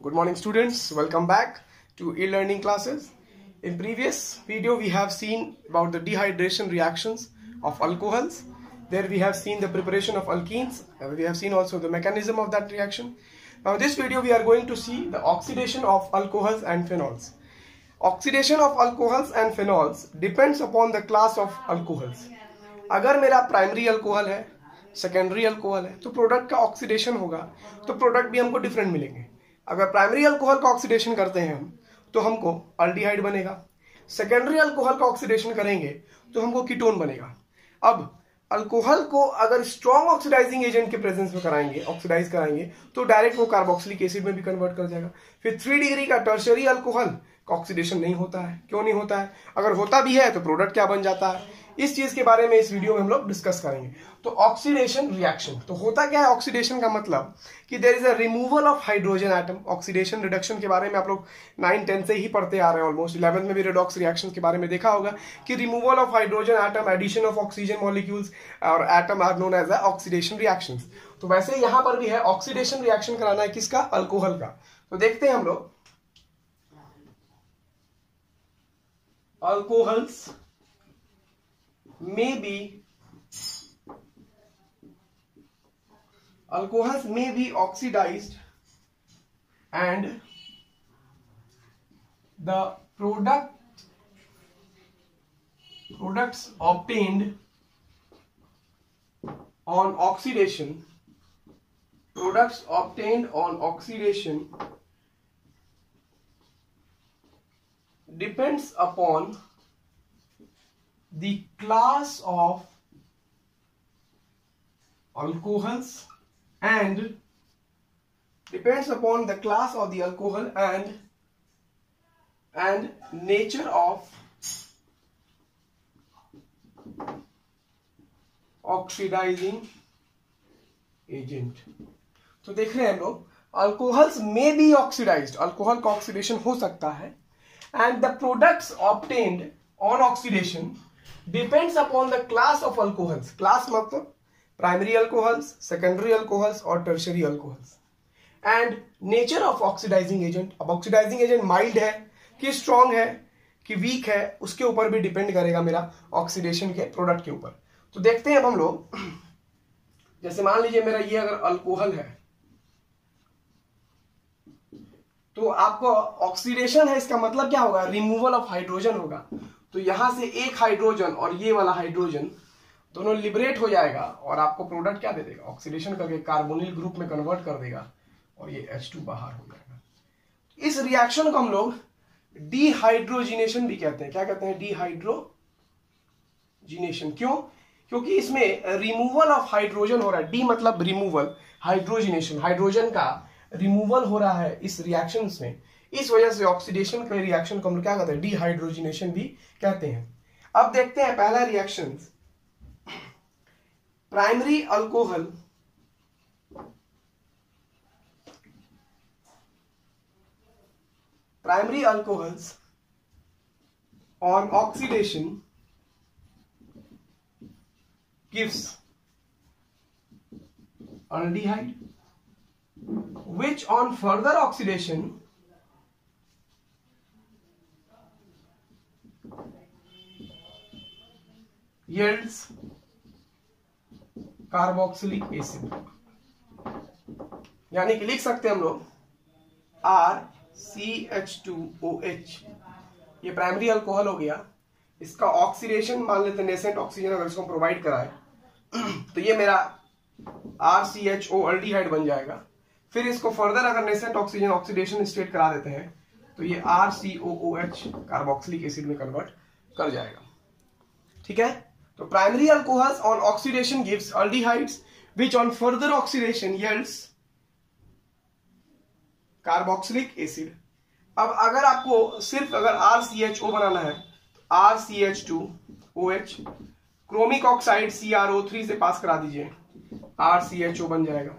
Good morning students, welcome back to e-learning classes. In previous video we have seen about the dehydration reactions of alcohols. There we have seen the preparation of alkenes. We have seen also the mechanism of that reaction. Now this video we are going to see the oxidation of alcohols and phenols. Oxidation of alcohols and phenols depends upon the class of alcohols. अगर मेरा primary alcohol है, secondary alcohol है, तो product का oxidation होगा तो product भी हमको डिफरेंट मिलेंगे. अगर प्राइमरी अल्कोहल का ऑक्सीडेशन करते हैं हम तो हमको अल्डिहाइड बनेगा. सेकेंडरी अल्कोहल का ऑक्सीडेशन करेंगे तो हमको कीटोन बनेगा. अब अल्कोहल को अगर स्ट्रॉन्ग ऑक्सीडाइजिंग एजेंट के प्रेजेंस में कराएंगे, ऑक्सीडाइज कराएंगे, तो डायरेक्ट वो कार्बोक्सिलिक एसिड में भी कन्वर्ट कर जाएगा. फिर 3 डिग्री का टर्शियरी अल्कोहल का ऑक्सीडेशन नहीं होता है. क्यों नहीं होता है? अगर होता भी है तो प्रोडक्ट क्या बन जाता है, इस चीज के बारे में इस वीडियो में हम लोग डिस्कस करेंगे. तो ऑक्सीडेशन रिएक्शन तो होता क्या है? ऑक्सीडेशन का मतलब कि there is a removal of hydrogen atom. Oxidation reduction के बारे में आप लोग 9-10 से ही पढ़ते आ रहे हैं. ऑलमोस्ट 11th में भी रेडॉक्स रिएक्शन के बारे में देखा होगा कि removal of hydrogen atom, addition of oxygen molecules और atom are known as a oxidation reactions. तो वैसे यहां पर भी है ऑक्सीडेशन रिएक्शन कराना है किसका? अल्कोहल का. तो देखते हैं हम लोग. Alcohols alcohols may be oxidized and the products obtained on oxidation depends upon the class of alcohols and depends upon the class of the alcohol and nature of oxidizing agent. तो देख रहे हैं हम लोग, अल्कोहल्स में be oxidised, alcohol का oxidation हो सकता है, and the products obtained on oxidation depends upon the class of alcohols. Class मतलब प्राइमरी अल्कोहल्स, सेकेंडरी अल्कोहल्स और tertiary alcohols, and nature of oxidising agent. अब ऑक्सीडाइजिंग एजेंट माइल्ड है कि strong है कि वीक है, उसके ऊपर भी डिपेंड करेगा मेरा ऑक्सीडेशन के प्रोडक्ट के ऊपर. तो देखते हैं अब हम लोग. जैसे मान लीजिए मेरा ये अगर अल्कोहल है तो आपको ऑक्सीडेशन है, इसका मतलब क्या होगा? रिमूवल ऑफ हाइड्रोजन होगा. तो यहां से एक हाइड्रोजन और ये वाला हाइड्रोजन दोनों लिबरेट हो जाएगा और आपको प्रोडक्ट क्या दे देगा? ऑक्सीडेशन करके कार्बोनिल ग्रुप में कन्वर्ट कर देगा और ये H2 बाहर हो जाएगा. इस रिएक्शन को हम लोग डिहाइड्रोजिनेशन भी कहते हैं. क्या कहते हैं? डिहाइड्रोजिनेशन. क्यों? क्योंकि इसमें रिमूवल ऑफ हाइड्रोजन हो रहा है. डी मतलब रिमूवल, हाइड्रोजिनेशन, हाइड्रोजन का रिमूवल हो रहा है इस रिएक्शन में. इस वजह से ऑक्सीडेशन के रिएक्शन को हम लोग क्या कहते हैं? डिहाइड्रोजिनेशन भी कहते हैं. अब देखते हैं पहला reaction. Primary alcohols on oxidation gives aldehyde, which on further oxidation yields carboxylic acid. यानी कि लिख सकते हैं हम लोग RCH2OH. ये प्राइमरी अल्कोहल हो गया. इसका ऑक्सीडेशन मान लेते हैं नेसेंट ऑक्सीजन अगर इसको प्रोवाइड कराए तो ये मेरा RCHO अल्डिहाइड बन जाएगा. फिर इसको फर्दर अगर नेसेंट ऑक्सीजन ऑक्सीडेशन स्टेट करा देते हैं तो ये RCOOH कार्बोक्सिलिक एसिड में कन्वर्ट कर जाएगा. ठीक है. तो primary alcohols on oxidation gives aldehydes which on further oxidation yields carboxylic acid. अब अगर आपको सिर्फ अगर RCHO बनाना है तो RCH2OH, क्रोमिक ऑक्साइड CrO3 से पास करा दीजिए, RCHO बन जाएगा.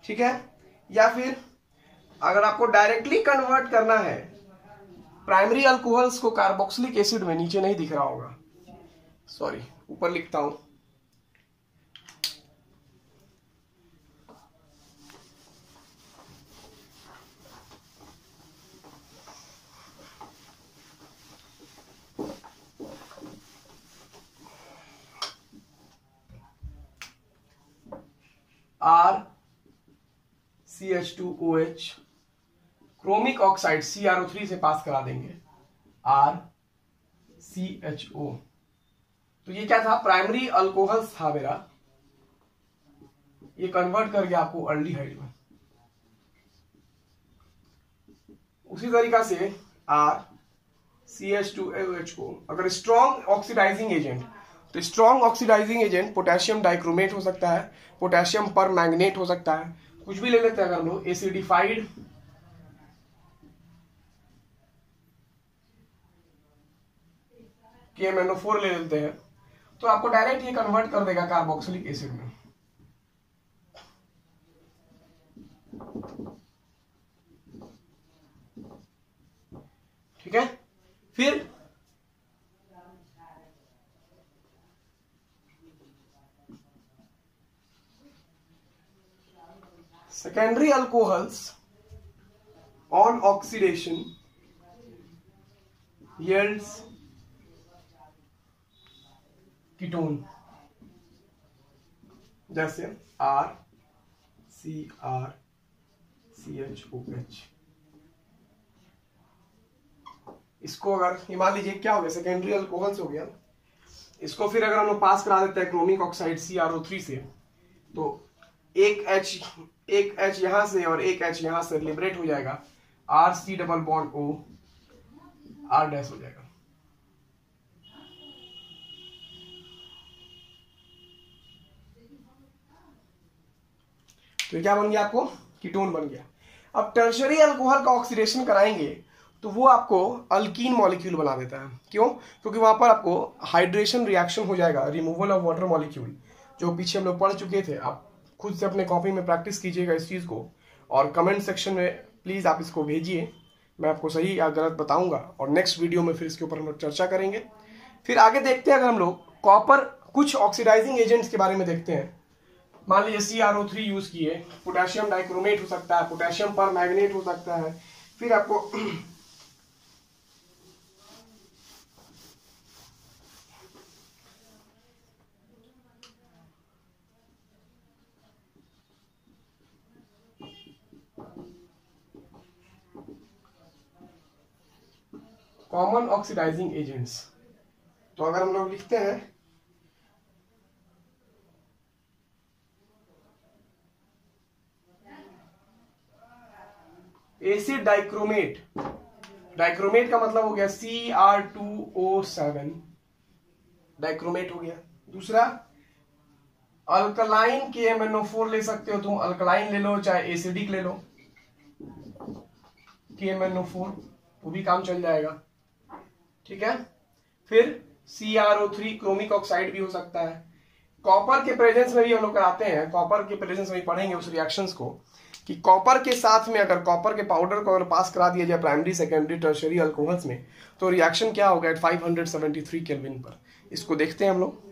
ठीक है. या फिर अगर आपको डायरेक्टली कन्वर्ट करना है प्राइमरी अल्कोहल्स को कार्बोक्सिलिक एसिड में, नीचे नहीं दिख रहा होगा, सॉरी ऊपर लिखता हूं, RCH2OH, क्रोमिक ऑक्साइड CrO3 से पास करा देंगे RCHO। तो ये क्या था, प्राइमरी अल्कोहल्स था मेरा, ये कन्वर्ट कर गया आपको अल्डिहाइड में। उसी तरीका से RCH2OH को अगर स्ट्रॉन्ग ऑक्सीडाइजिंग एजेंट, तो strong oxidising agent potassium dichromate हो सकता है, पोटेशियम पर मैंगनेट हो सकता है, कुछ भी ले लेते हैं अगर हम लोग एसिडिफाइड KMNO4 ले लेते हैं, तो आपको डायरेक्ट ये कन्वर्ट कर देगा कार्बोक्सिलिक एसिड में। ठीक है, फिर secondary alcohols on oxidation yields ketone, जैसे RCRCHOH। इसको अगर ये मान लीजिए क्या हो गया, सेकेंडरी अल्कोहल्स हो गया, इसको फिर अगर हम लोग पास करा देते हैं क्रोमिक ऑक्साइड CrO3 से, तो एक H यहां से और एक H यहां से लिबरेट हो जाएगा, RC double bond O R dash हो जाएगा। तो क्या बन गया, आपको कीटोन बन गया। अब टर्शरी अल्कोहल का ऑक्सीडेशन कराएंगे तो वो आपको अल्कीन मॉलिक्यूल बना देता है। क्यों? क्योंकि वहां पर आपको हाइड्रेशन रिएक्शन हो जाएगा, रिमूवल ऑफ वाटर मॉलिक्यूल, जो पीछे हम लोग पढ़ चुके थे। आप खुद से अपने कॉपी में प्रैक्टिस कीजिएगा इस चीज को, और कमेंट सेक्शन में प्लीज आप इसको भेजिए, मैं आपको सही या गलत बताऊंगा, और नेक्स्ट वीडियो में फिर इसके ऊपर हम लोग चर्चा करेंगे। फिर आगे देखते हैं, अगर हम लोग कॉपर कुछ ऑक्सीडाइजिंग एजेंट्स के बारे में देखते हैं। मान लीजिए CrO3 यूज किए, पोटेशियम डाइक्रोमेट हो सकता है, पोटेशियम पर मैग्नेट हो सकता है, फिर आपको कॉमन ऑक्सीडाइजिंग एजेंट्स, तो अगर हम लोग लिखते हैं एसिड डाइक्रोमेट, डाइक्रोमेट का मतलब हो गया Cr2O7, डाइक्रोमेट हो गया। दूसरा अल्कलाइन KMNO4 ले सकते हो तुम, अल्कलाइन ले लो चाहे एसिडिक ले लो, KMNO4 वो भी काम चल जाएगा। ठीक है, फिर CrO3 क्रोमिक ऑक्साइड भी हो सकता है। कॉपर के प्रेजेंस में भी हम लोग कराते हैं, कॉपर के प्रेजेंस में पढ़ेंगे उस रिएक्शंस को, कि कॉपर के साथ में अगर कॉपर के पाउडर को अगर पास करा दिया जाए प्राइमरी सेकेंडरी टर्शियरी अल्कोहल्स में, तो रिएक्शन क्या होगा एट 573 केल्विन पर। इसको देखते हैं हम लोग।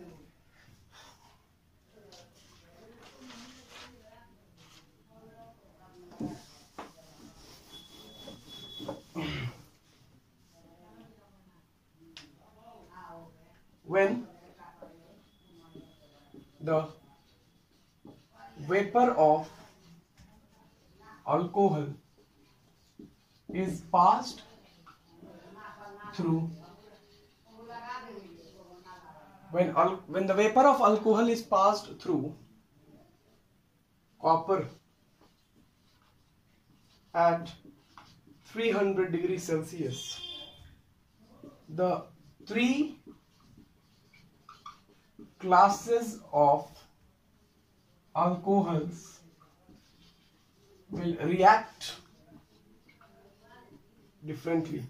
When the vapor of alcohol is passed through, when the vapor of alcohol is passed through copper at 300 degrees Celsius, the three classes of alcohols will react differently।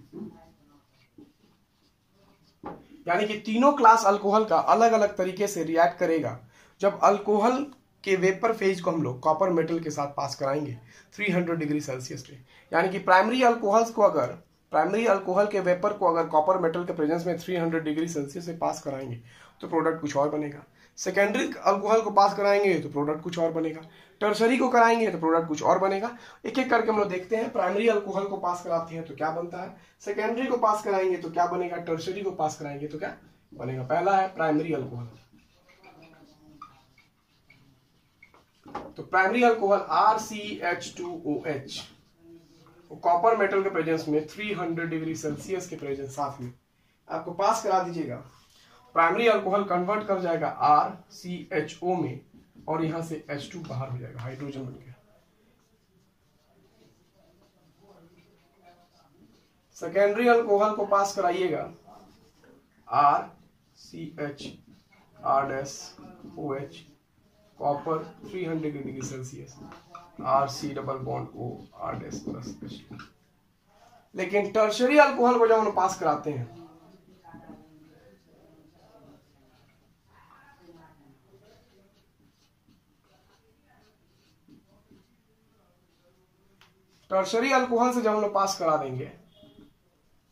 यानी कि तीनों क्लास अल्कोहल का अलग अलग तरीके से रिएक्ट करेगा जब अल्कोहल के वेपर फेज को हम लोग कॉपर मेटल के साथ पास कराएंगे 300 डिग्री सेल्सियस पे। यानी कि प्राइमरी अल्कोहल्स को अगर, प्राइमरी अल्कोहल के वेपर को अगर कॉपर मेटल के प्रेजेंस में 300 डिग्री सेल्सियस से पास कराएंगे तो प्रोडक्ट कुछ और बनेगा। सेकेंडरी अल्कोहल को पास कराएंगे तो प्रोडक्ट कुछ और बनेगा। टर्शरी को कराएंगे तो प्रोडक्ट कुछ और बनेगा। एक एक करके हम लोग देखते हैं। प्राइमरी अल्कोहल को पास कराते हैं तो क्या बनता है, सेकेंडरी को पास कराएंगे तो क्या बनेगा, टर्शरी को पास कराएंगे तो क्या बनेगा। पहला है प्राइमरी अल्कोहल। तो primary alcohol RCH2OH copper metal के प्रेजेंस में 300 डिग्री सेल्सियस के प्रेजेंस साथ में आपको पास करा दीजिएगा। प्राइमरी अल्कोहल कन्वर्ट कर जाएगा RCHO में और यहां से H2 बाहर हो जाएगा, हाइड्रोजन बन गया। सेकेंडरी अल्कोहल को पास कराइएगा RCHR-OH copper 300 degree Celsius RC double bond O R- plus H2। लेकिन टर्शरी अल्कोहल को जब हम पास कराते हैं टर्शरी अल्कोहल से जब हम लोग पास करा देंगे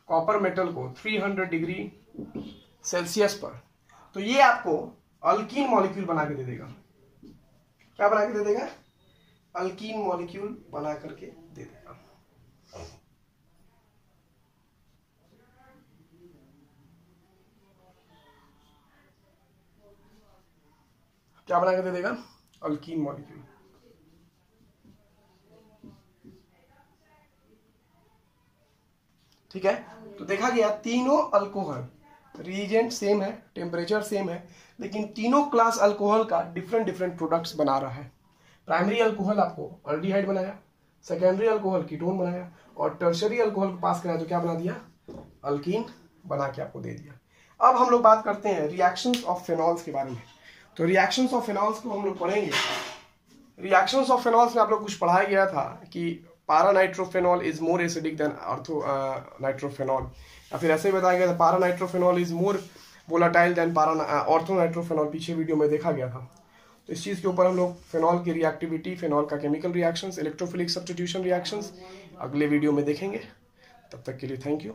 कॉपर मेटल को 300 डिग्री सेल्सियस पर, तो ये आपको अल्कीन मॉलिक्यूल बना के दे देगा। क्या बना के दे देगा? अल्कीन मॉलिक्यूल बना करके दे देगा। क्या बना के दे देगा? Alkyne molecule. ठीक है, तो देखा गया तीनों अल्कोहल रिएजेंट सेम है, टेम्परेचर सेम है, लेकिन तीनों क्लास अल्कोहल का डिफरेंट डिफरेंट प्रोडक्ट्स बना रहा है। प्राइमरी अल्कोहल आपको अल्डिहाइड बनाया, सेकेंडरी अल्कोहल कीटोन बनाया, और टर्शरी अल्कोहल को पास कराया तो क्या बना दिया? अल्कीन बना के आपको दे दिया। अब हम लोग बात करते हैं रिएक्शंस ऑफ फेनॉल्स के बारे में। तो रिएक्शंस ऑफ फेनॉल्स को हम लोग पढ़ेंगे। रिएक्शंस ऑफ फेनॉल्स में आप लोग कुछ पढ़ाया गया था कि पारानाइट्रोफेनॉल इज मोर एसिडिक देन नाइट्रोफेनॉल, या फिर ऐसे ही बताया गया था पारानाइट्रोफेनॉल इज मोर वोलाटाइल देन ऑर्थोनाइट्रोफेनॉल, पीछे वीडियो में देखा गया था। तो इस चीज़ के ऊपर हम लोग फेनॉल की रिएक्टिविटी, फेनॉल का chemical reactions, electrophilic substitution reactions अगले वीडियो में देखेंगे। तब तक के लिए थैंक यू।